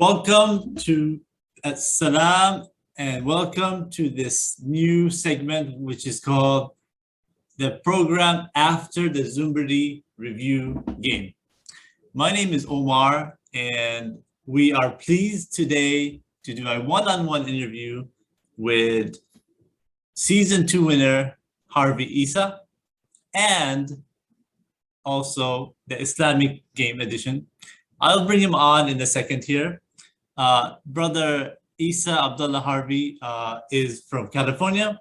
Welcome to Salam and welcome to this new segment, which is called the program after the Zumbridi review game. My name is Omar, and we are pleased today to do a one-on-one interview with season 2 winner Harvey Isa and also the Islamic game edition. I'll bring him on in a second here. Brother Isa Abdullah Harvey is from California,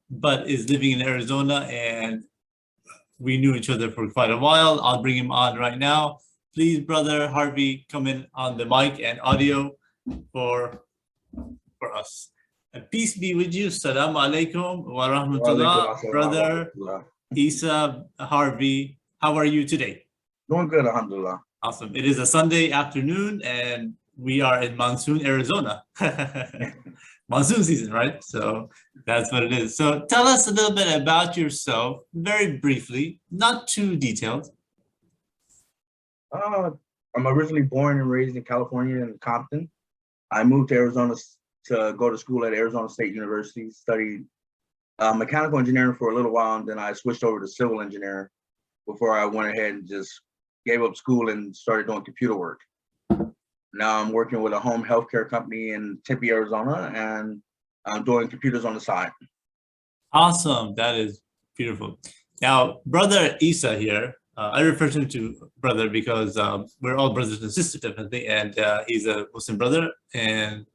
but is living in Arizona, and we knew each other for quite a while. I'll bring him on right now. Please, Brother Harvey, come in on the mic and audio for us. And peace be with you. Assalamu alaikum wa rahmatullah. Brother Isa Harvey, how are you today? Doing good, alhamdulillah. Awesome. It is a Sunday afternoon, and we are in monsoon, Arizona. Monsoon season, right? So that's what it is. So tell us a little bit about yourself, very briefly, not too detailed. I'm originally born and raised in California in Compton. I moved to Arizona to go to school at Arizona State University, studied mechanical engineering for a little while, and then I switched over to civil engineering before I went ahead and just gave up school and started doing computer work. Now I'm working with a home healthcare company in Tempe, Arizona, and I'm doing computers on the side. Awesome. That is beautiful. Now, Brother Isa here, I refer to him to brother because we're all brothers and sisters, definitely, and he's a Muslim brother, and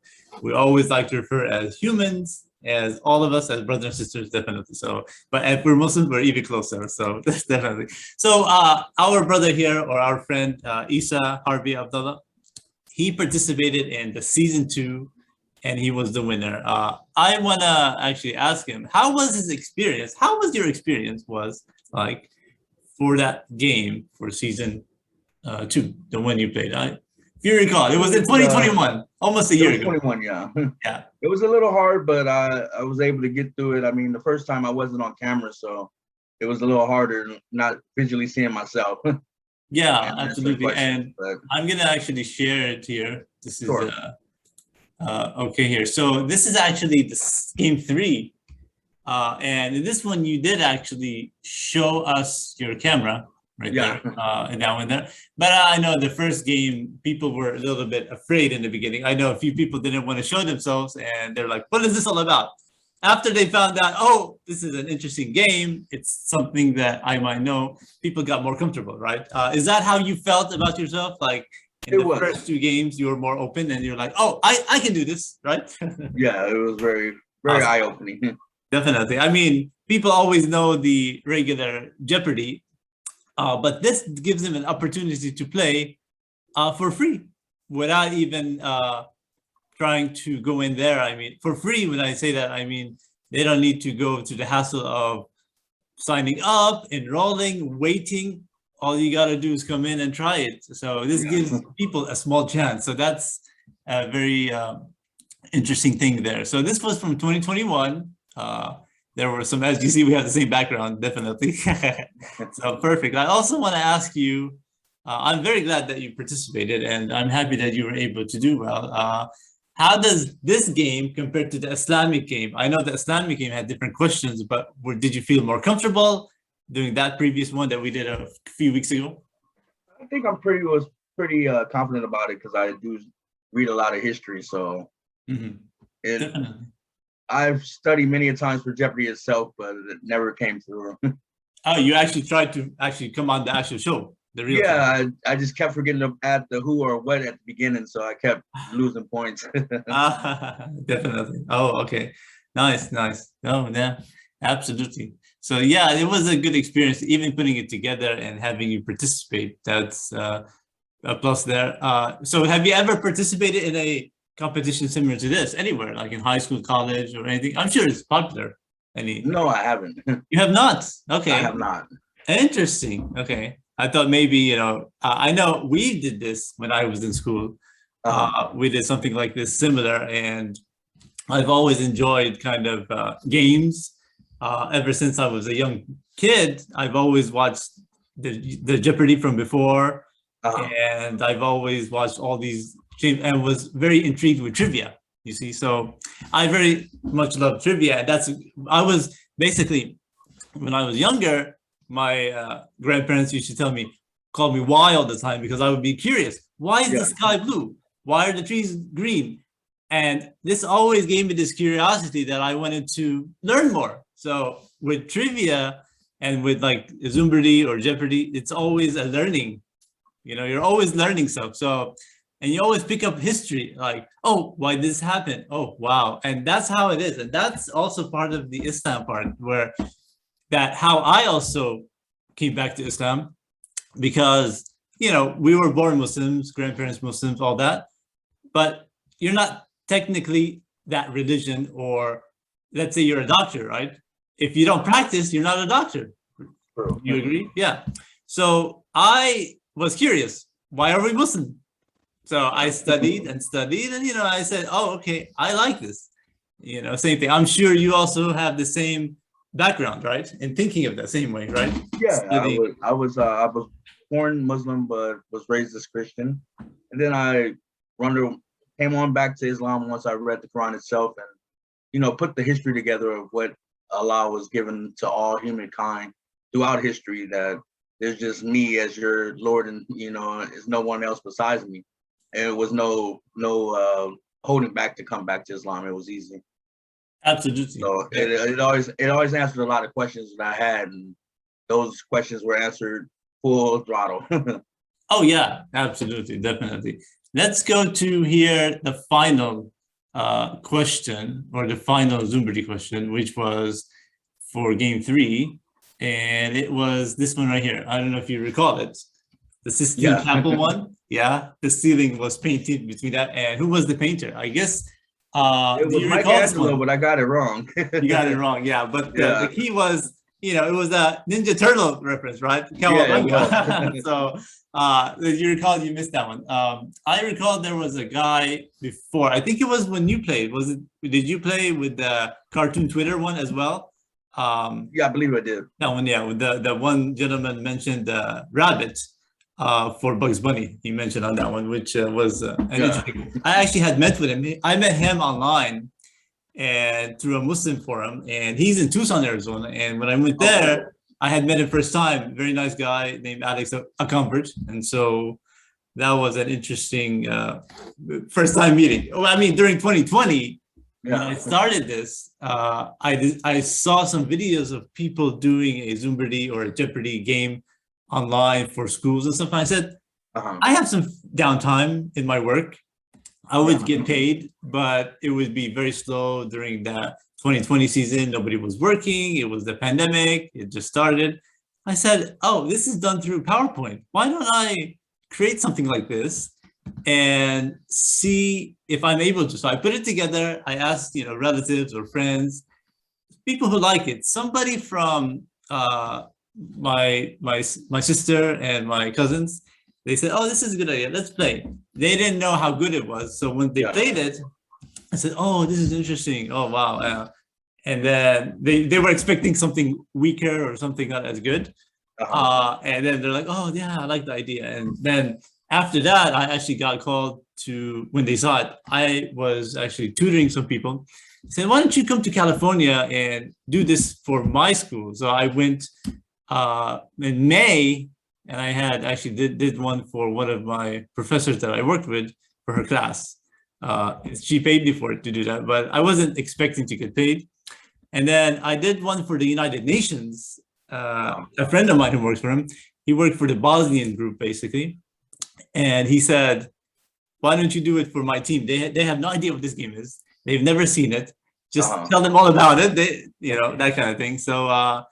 we always like to refer as humans, as all of us as brothers and sisters, definitely. So, but if we're Muslims, we're even closer. So that's definitely. So our brother here, or our friend Isa Harvey Abdullah, he participated in the season 2, and he was the winner. I wanna actually ask him, how was his experience? How was your experience was like for that game for season 2, the one you played? If you recall, it was in 2021, almost a year ago. 21, yeah. Yeah. It was a little hard, but I was able to get through it. I mean, the first time I wasn't on camera, so it was a little harder not visually seeing myself. Yeah, absolutely. And I'm gonna actually share it here. This is Sure. Okay here. So this is actually the game 3. And in this one, you did actually show us your camera right there, and that one there. But I know the first game, people were a little bit afraid in the beginning. I know a few people didn't want to show themselves, and they're like, what is this all about? After they found out, oh, this is an interesting game, it's something that I might know, people got more comfortable, right? Is that how you felt about yourself? Like in the first 2 games, you were more open and you're like, oh, I can do this, right? Yeah, it was very awesome. Eye-opening. Definitely. I mean, people always know the regular Jeopardy, but this gives them an opportunity to play for free without even trying to go in there. I mean, for free, when I say that, I mean, they don't need to go to the hassle of signing up, enrolling, waiting. All you got to do is come in and try it. So this gives people a small chance. So that's a very interesting thing there. So this was from 2021. There were some, as you see, we have the same background, definitely. So perfect. I also want to ask you, I'm very glad that you participated, and I'm happy that you were able to do well. How does this game compare to the Islamic game? I know the Islamic game had different questions, but did you feel more comfortable doing that previous one that we did a few weeks ago? I think I was pretty confident about it because I do read a lot of history. So I've studied many a times for Jeopardy itself, but it never came through. Oh, you actually tried to come on the actual show? The real time. I just kept forgetting to add the who or what at the beginning, so I kept losing points. Definitely. Oh, okay. Nice. Oh, yeah, absolutely. So yeah, it was a good experience, even putting it together and having you participate. That's a plus there. So have you ever participated in a competition similar to this anywhere, like in high school, college, or anything? I'm sure it's popular. No, I haven't. You have not? Okay. I have not. Interesting. Okay. I thought maybe, I know we did this when I was in school. We did something like this similar, and I've always enjoyed kind of games. Ever since I was a young kid, I've always watched the Jeopardy from before, and I've always watched all these and was very intrigued with trivia. You see, so I very much love trivia, and I was basically, when I was younger, my grandparents used to call me why all the time, because I would be curious. Why is the sky blue? Why are the trees green? And this always gave me this curiosity that I wanted to learn more. So with trivia and with like Zumbrity or Jeopardy, it's always a learning. You're always learning stuff. So, and you always pick up history, like, oh, why this happened? Oh, wow. And that's how it is. And that's also part of the Islam part, where how I also came back to Islam, because, we were born Muslims, grandparents Muslims, all that, but you're not technically that religion, or let's say you're a doctor, right? If you don't practice, you're not a doctor. You agree? Yeah. So I was curious, why are we Muslim? So I studied and studied, and I said, oh, okay, I like this. Same thing. I'm sure you also have the same background, right? In thinking of that same way, right? Yeah, I was born Muslim, but was raised as Christian, and then I came on back to Islam once I read the Quran itself, and put the history together of what Allah was given to all humankind throughout history. That there's just me as your Lord, and there's no one else besides me. And it was no holding back to come back to Islam. It was easy. Absolutely. So it always answered a lot of questions that I had, and those questions were answered full throttle. Oh yeah, absolutely, definitely. Let's go to here the final question, or the final Zumbrity question, which was for game 3, and it was this one right here. I don't know if you recall it. The Sistine Chapel one. Yeah, the ceiling was painted between that, and who was the painter? I guess it was Michelangelo, but I got it wrong. You got it wrong, yeah. But the key was, it was a Ninja Turtle reference, right? Yeah, So you recall you missed that one. I recall there was a guy before. I think it was when you played. Did you play with the cartoon Twitter one as well? Yeah, I believe I did. That one, yeah. With the one gentleman mentioned rabbit for Bugs Bunny. He mentioned on that one, which was interesting. I actually had met with him. I met him online and through a Muslim forum, and he's in Tucson, Arizona. And when I went there, I had met him first time. Very nice guy named Alex, a convert. And so that was an interesting first time meeting. Well, I mean, during 2020, when I started this, I saw some videos of people doing a Zumbrity or a Jeopardy game online for schools and stuff. And I said, I have some downtime in my work. I would get paid, but it would be very slow during the 2020 season. Nobody was working. It was the pandemic. It just started. I said, oh, this is done through PowerPoint. Why don't I create something like this and see if I'm able to? So I put it together. I asked, relatives or friends, people who like it. Somebody from my sister and my cousins, they said, oh, this is a good idea. Let's play. They didn't know how good it was. So when they played it, I said, oh, this is interesting. Oh, wow. And then they were expecting something weaker or something not as good. And then they're like, oh, yeah, I like the idea. And then after that, I actually got called to, when they saw it, I was actually tutoring some people. I said, why don't you come to California and do this for my school? So I went in May, and I had actually did one for one of my professors that I worked with for her class. She paid me for it to do that, but I wasn't expecting to get paid. And then I did one for the United Nations. A friend of mine who works for him, he worked for the Bosnian group, basically. And he said, why don't you do it for my team? They have no idea what this game is. They've never seen it. Just tell them all about it. That kind of thing. So,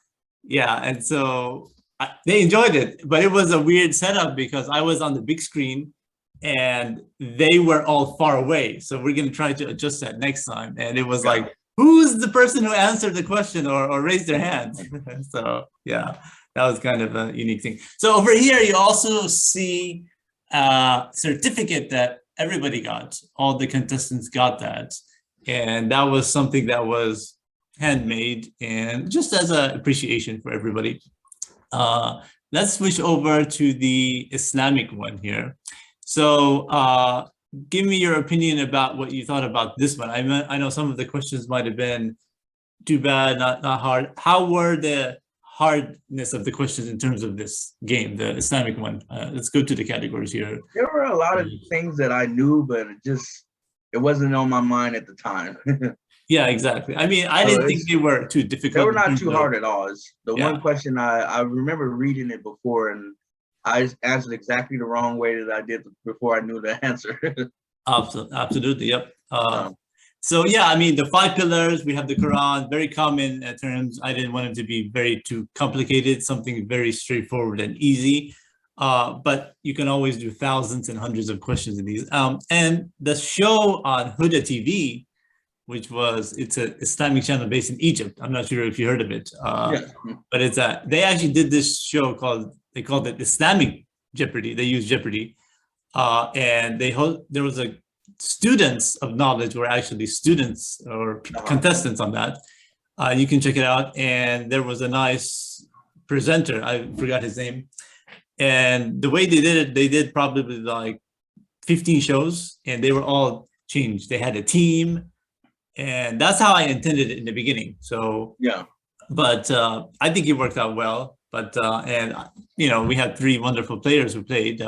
yeah. And so they enjoyed it, but it was a weird setup because I was on the big screen and they were all far away. So we're going to try to adjust that next time. And it was like, who's the person who answered the question or raised their hand? So yeah, that was kind of a unique thing. So over here, you also see a certificate that everybody got. All the contestants got that. And that was something that was handmade and just as an appreciation for everybody. Let's switch over to the Islamic one here. So give me your opinion about what you thought about this one. I know some of the questions might have been too bad, not hard. How were the hardness of the questions in terms of this game, the Islamic one? Let's go to the categories here. There were a lot of things that I knew, but it wasn't on my mind at the time. Yeah, exactly. I mean, I didn't think they were too difficult. They were not too hard at all. It's the Yeah. one question I remember reading it before, and I answered exactly the wrong way that I did before I knew the answer. Absolutely, yep. So yeah, I mean, the 5 pillars, we have the Quran, very common terms. I didn't want it to be very too complicated, something very straightforward and easy. But you can always do thousands and hundreds of questions in these. And the show on Huda TV, which it's an Islamic channel based in Egypt. I'm not sure if you heard of it, but they actually did this show they called it Islamic Jeopardy. They used Jeopardy, and there was students of knowledge were actually students or contestants on that. You can check it out. And there was a nice presenter. I forgot his name. And the way they did it, they did probably like 15 shows, and they were all changed. They had a team. And that's how I intended it in the beginning. So yeah, but I think it worked out well. But and we had 3 wonderful players who played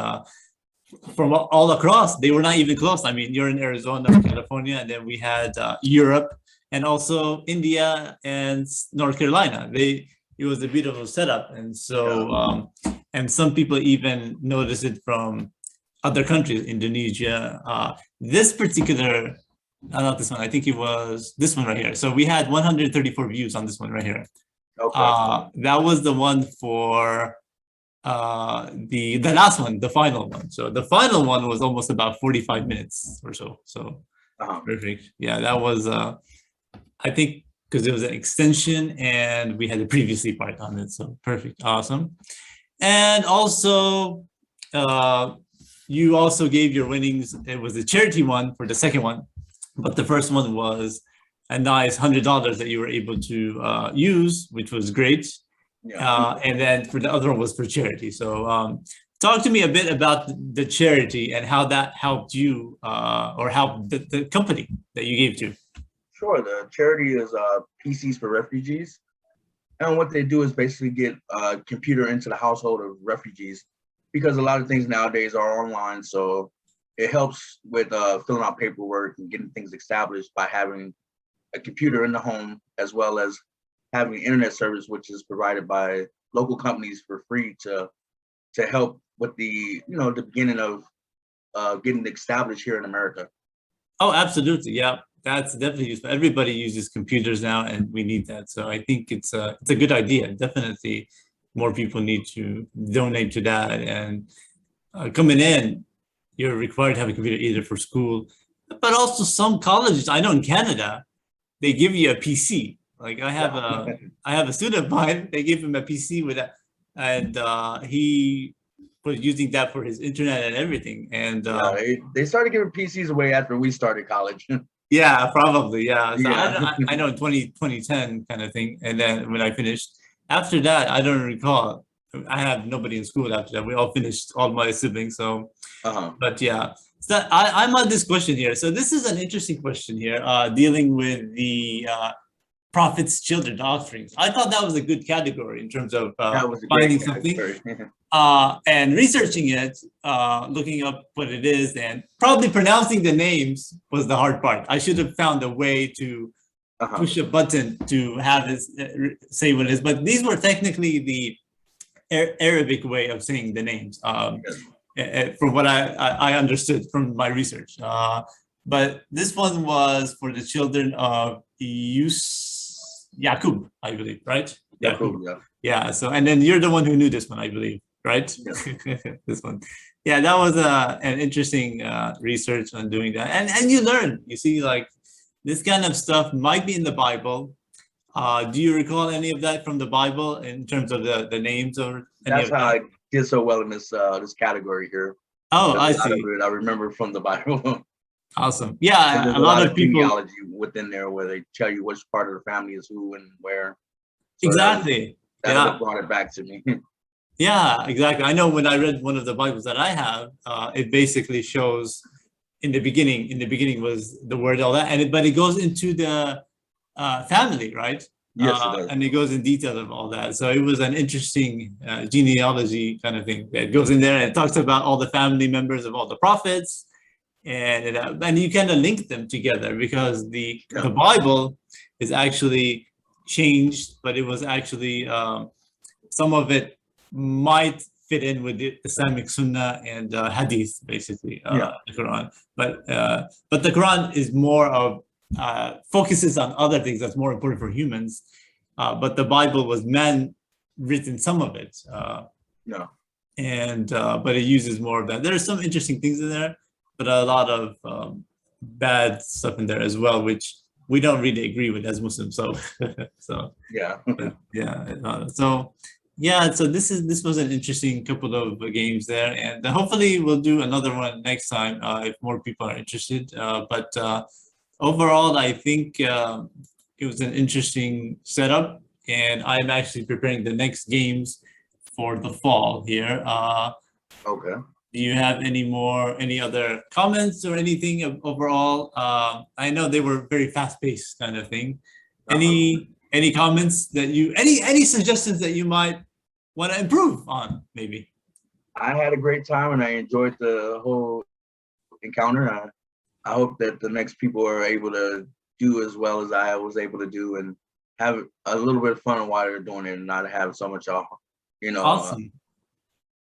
from all across. They were not even close. I mean, you're in Arizona, California, and then we had Europe and also India and North Carolina. It was a beautiful setup, and so and some people even noticed it from other countries, Indonesia. This particular. Not this one. I think it was this one right here. So we had 134 views on this one right here. Okay. That was the one for the last one, the final one. So the final one was almost about 45 minutes or so. So perfect. Yeah, that was I think because it was an extension and we had a previously part on it. So perfect. Awesome. And also you also gave your winnings. It was a charity one for the second one. But the first one was a nice $100 that you were able to use, which was great. Yeah. And then for the other one was for charity. So talk to me a bit about the charity and how that helped you or helped the company that you gave to. Sure. The charity is PCs for refugees. And what they do is basically get a computer into the household of refugees, because a lot of things nowadays are online. So it helps with filling out paperwork and getting things established by having a computer in the home, as well as having internet service, which is provided by local companies for free to help with the beginning of getting established here in America. Oh, absolutely, yeah, that's definitely useful. Everybody uses computers now, and we need that. So I think it's a good idea. Definitely, more people need to donate to that. And coming in, you're required to have a computer either for school, but also some colleges. I know in Canada, they give you a PC. Like I have a student of mine. They give him a PC with that, and he was using that for his internet and everything. And they started giving PCs away after we started college. Yeah, probably. Yeah. So I know in 2010 kind of thing. And then when I finished, after that, I don't recall. I have nobody in school after that. We all finished, all my siblings. So, but yeah, so I'm on this question here. So this is an interesting question here, dealing with the Prophet's children, offerings. I thought that was a good category in terms of finding something and researching it, looking up what it is, and probably pronouncing the names was the hard part. I should have found a way to push a button to have it say what it is. But these were technically the Arabic way of saying the names, from what I understood from my research. But this one was for the children of Yaqub, I believe, right? Yaqub, yeah. Yeah. So, and then you're the one who knew this one, I believe, right? Yeah. This one. Yeah, that was an interesting research on doing that, and you learn. You see, like this kind of stuff might be in the Bible. Do you recall any of that from the Bible in terms of the names or? That's how I did so well in this category here. Oh, I see. I remember from the Bible. Awesome. Yeah, a lot of people genealogy within there where they tell you which part of the family is who and where. So exactly. That brought it back to me. Yeah, exactly. I know when I read one of the Bibles that I have, it basically shows in the beginning was the word, all that, but it goes into the family, right? Yes, it does. And it goes in detail of all that. So it was an interesting genealogy kind of thing that goes in there, and it talks about all the family members of all the prophets, and you kind of link them together because the Bible is actually changed, but it was actually some of it might fit in with the Islamic Sunnah and Hadith, basically, the Quran. But the Quran is more of focuses on other things that's more important for humans. But the Bible was man written, some of it. But it uses more of that. There are some interesting things in there, but a lot of bad stuff in there as well, which we don't really agree with as Muslims. So, so so this was an interesting couple of games there, and hopefully we'll do another one next time if more people are interested. But overall, I think it was an interesting setup, and I'm actually preparing the next games for the fall here. Okay. Do you have any other comments or anything overall? I know they were very fast-paced kind of thing. Any comments that any suggestions that you might want to improve on, maybe? I had a great time and I enjoyed the whole encounter. I hope that the next people are able to do as well as I was able to do and have a little bit of fun while they're doing it and not have so much, Awesome.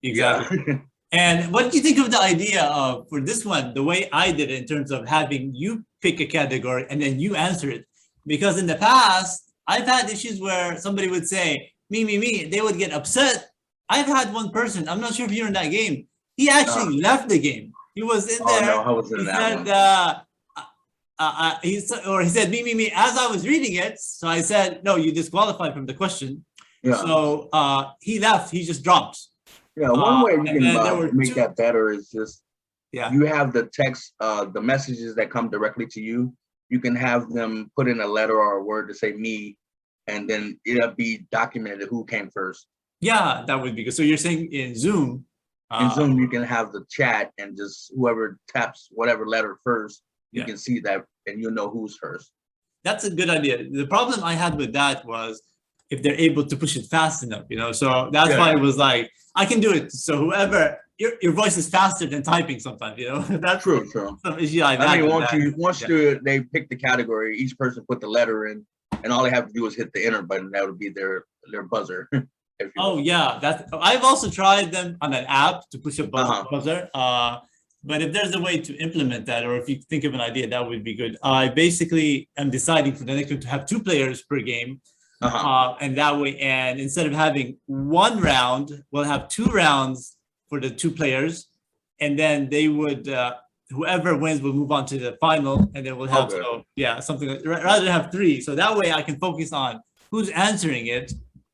Exactly. Yeah. And what do you think of the idea of, for this one, the way I did it in terms of having you pick a category and then you answer it? Because in the past, I've had issues where somebody would say, me, they would get upset. I've had one person, I'm not sure if you're in that game, he actually left the game. He was in there. No, I was in that one. He said, me, as I was reading it. So I said, no, you disqualified from the question. Yeah. So he left, he just dropped. Yeah, one way you can make that better is just, you have the text, the messages that come directly to you. You can have them put in a letter or a word to say me, and then it'll be documented who came first. Yeah, that would be good. So you're saying in Zoom? In Zoom, you can have the chat and just whoever taps whatever letter first, you can see that and you'll know who's first. That's a good idea. The problem I had with that was if they're able to push it fast enough, so that's why it was like, I can do it. So whoever, your voice is faster than typing sometimes, That's true. Some issue I've had. I mean, once they pick the category, each person put the letter in, and all they have to do is hit the enter button. That would be their buzzer. Oh yeah, I've also tried them on an app to push a buzzer. But if there's a way to implement that, or if you think of an idea, that would be good. I basically am deciding for the next one to have 2 players per game. And that way, and instead of having 1 round, we'll have 2 rounds for the 2 players, and then they would whoever wins will move on to the final, and then we'll have something like, rather than have 3. So that way I can focus on who's answering it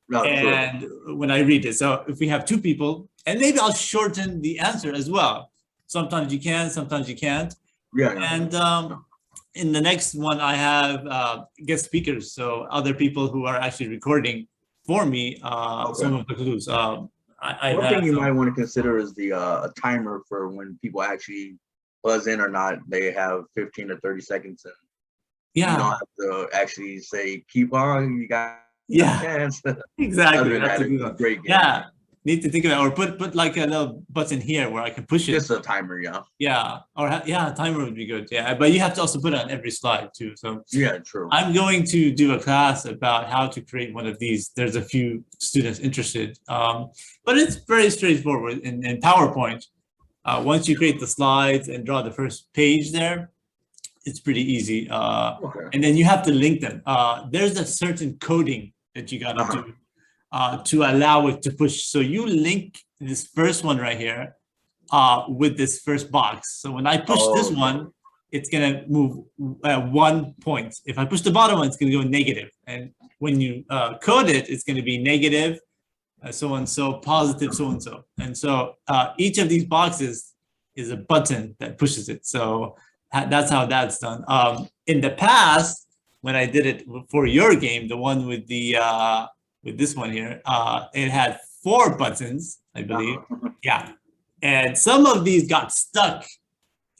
when I read it. So if we have 2 people, and maybe I'll shorten the answer as well. Sometimes you can, sometimes you can't. And in the next one, I have guest speakers, so other people who are actually recording for me some of the clues. One thing you might want to consider is the a timer for when people actually buzz in or not. They have 15 or 30 seconds, and you don't have to actually say keep on. You got a chance. Exactly. That's a good one. Great game. Yeah. Need to think about it, or put like a little button here where I can push it. Just a timer, a timer would be good. But you have to also put it on every slide too. So true. I'm going to do a class about how to create one of these. There's a few students interested, but it's very straightforward in PowerPoint. Once you create the slides and draw the first page there, it's pretty easy. And then you have to link them. There's a certain coding that you gotta do to allow it to push. So you link this first one right here with this first box. So when I push this one, it's gonna move 1 point. If I push the bottom one, it's gonna go negative. And when you code it, it's gonna be negative, so and so, positive, so and so. And so each of these boxes is a button that pushes it. So that's how that's done. In the past, when I did it for your game, the one with the with this one here, it had 4 buttons, I believe. And some of these got stuck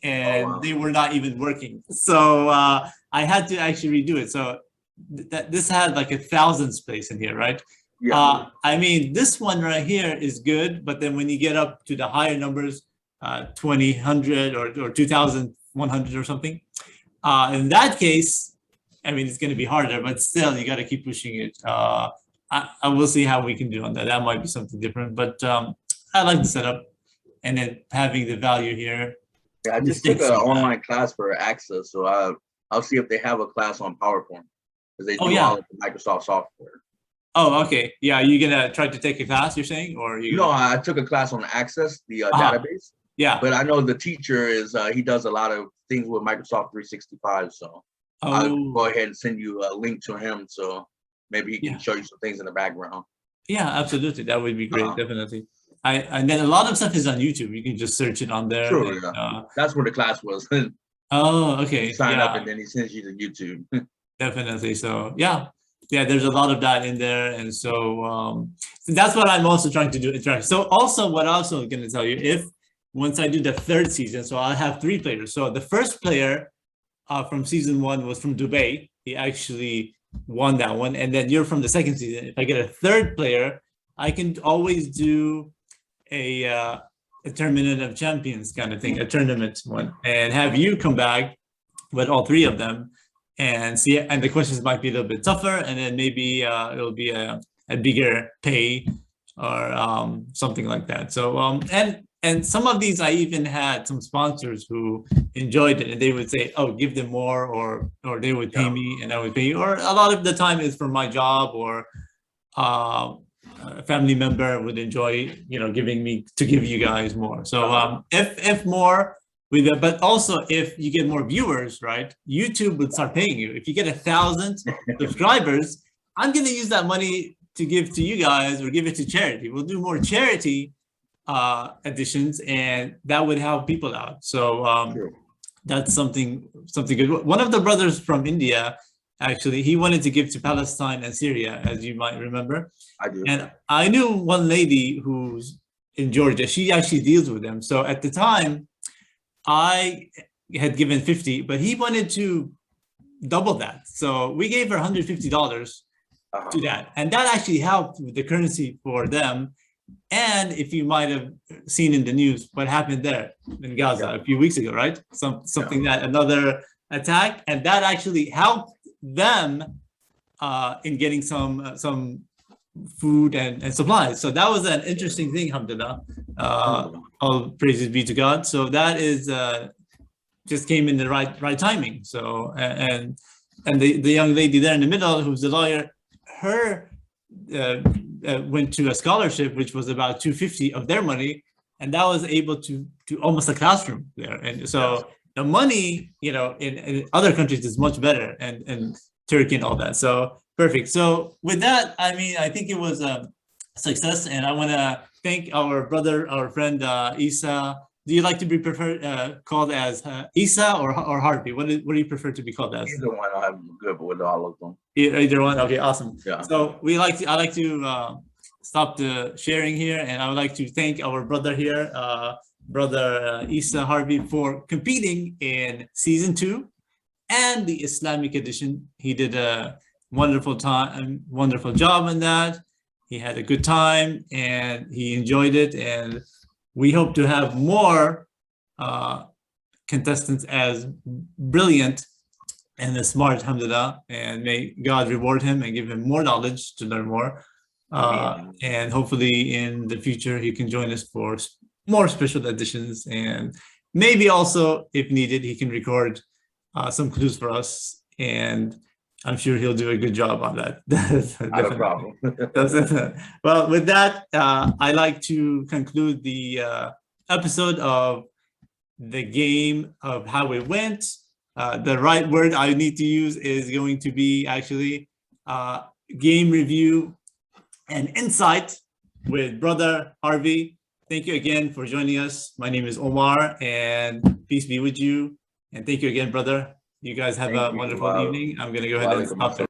and wow. they were not even working. So I had to actually redo it. So this had like 1,000 space in here, right? Yeah. I mean, this one right here is good, but then when you get up to the higher numbers, 2,000 or 2,100 or something, in that case, I mean, it's going to be harder, but still, you got to keep pushing it. I will see how we can do on that. That might be something different, but I like the setup, and then having the value here. Yeah, I just took an online class for Access, so I'll see if they have a class on PowerPoint because they do all of the Microsoft software. Oh, okay. Yeah, you're gonna try to take a class, you're saying, or you? No, I took a class on Access, the database. Yeah. But I know the teacher is he does a lot of things with Microsoft 365, so I'll go ahead and send you a link to him, so maybe he can show you some things in the background. Yeah, absolutely. That would be great. Definitely. And then a lot of stuff is on YouTube. You can just search it on there. Sure, yeah. That's where the class was. Oh, okay. You sign up and then he sends you to YouTube. Definitely. So yeah, there's a lot of that in there, and so that's what I'm also trying to do. So also, what I'm also going to tell you, if once I do the third season, so I'll have 3 players. So the first player from season 1 was from Dubai. He actually won that one, and then you're from the second season. If I get a third player, I can always do a tournament of champions kind of thing, a tournament one, and have you come back with all 3 of them and see. And the questions might be a little bit tougher, and then maybe it'll be a bigger pay or something like that. So and some of these, I even had some sponsors who enjoyed it, and they would say, "Oh, give them more," or they would pay me, and I would pay you. Or a lot of the time is for my job, or a family member would enjoy, giving me to give you guys more. So if more with it, but also if you get more viewers, right? YouTube would start paying you. If you get 1,000 subscribers, I'm going to use that money to give to you guys or give it to charity. We'll do more charity editions, and that would help people out. So that's something good. One of the brothers from India, actually, he wanted to give to Palestine and Syria, as you might remember. I do. And I knew one lady who's in Georgia. She actually deals with them. So at the time, I had given 50, but he wanted to double that. So we gave her $150 to that, and that actually helped with the currency for them. And if you might have seen in the news what happened there in Gaza a few weeks ago, right? Something that another attack, and that actually helped them in getting some food and supplies. So that was an interesting thing, alhamdulillah. All praises be to God. So that is just came in the right timing. So and the young lady there in the middle, who's the lawyer, her went to a scholarship, which was about $250 of their money, and that was able to almost a classroom there. And so the money, in other countries is much better, and Turkey and all that. So perfect. So with that, I mean, I think it was a success, and I want to thank our brother, our friend Isa. Do you like to be called as Isa or Harvey? What do you prefer to be called as? Either one, I'm good with all of them. Either one. Okay, awesome. Yeah. So I like to stop the sharing here, and I would like to thank our brother here, brother Isa Harvey, for competing in season 2 and the Islamic edition. He did a wonderful job in that. He had a good time and he enjoyed it, and we hope to have more contestants as brilliant and as smart, alhamdulillah, and may God reward him and give him more knowledge to learn more. And hopefully in the future he can join us for more special editions, and maybe also, if needed, he can record some clues for us, and I'm sure he'll do a good job on that. Not a problem. Well, with that, I like to conclude the episode of the game of how it went. The right word I need to use is going to be actually game review and insight with brother Harvey. Thank you again for joining us. My name is Omar, and peace be with you. And thank you again, brother. You guys have a wonderful evening. I'm going to go ahead and stop there.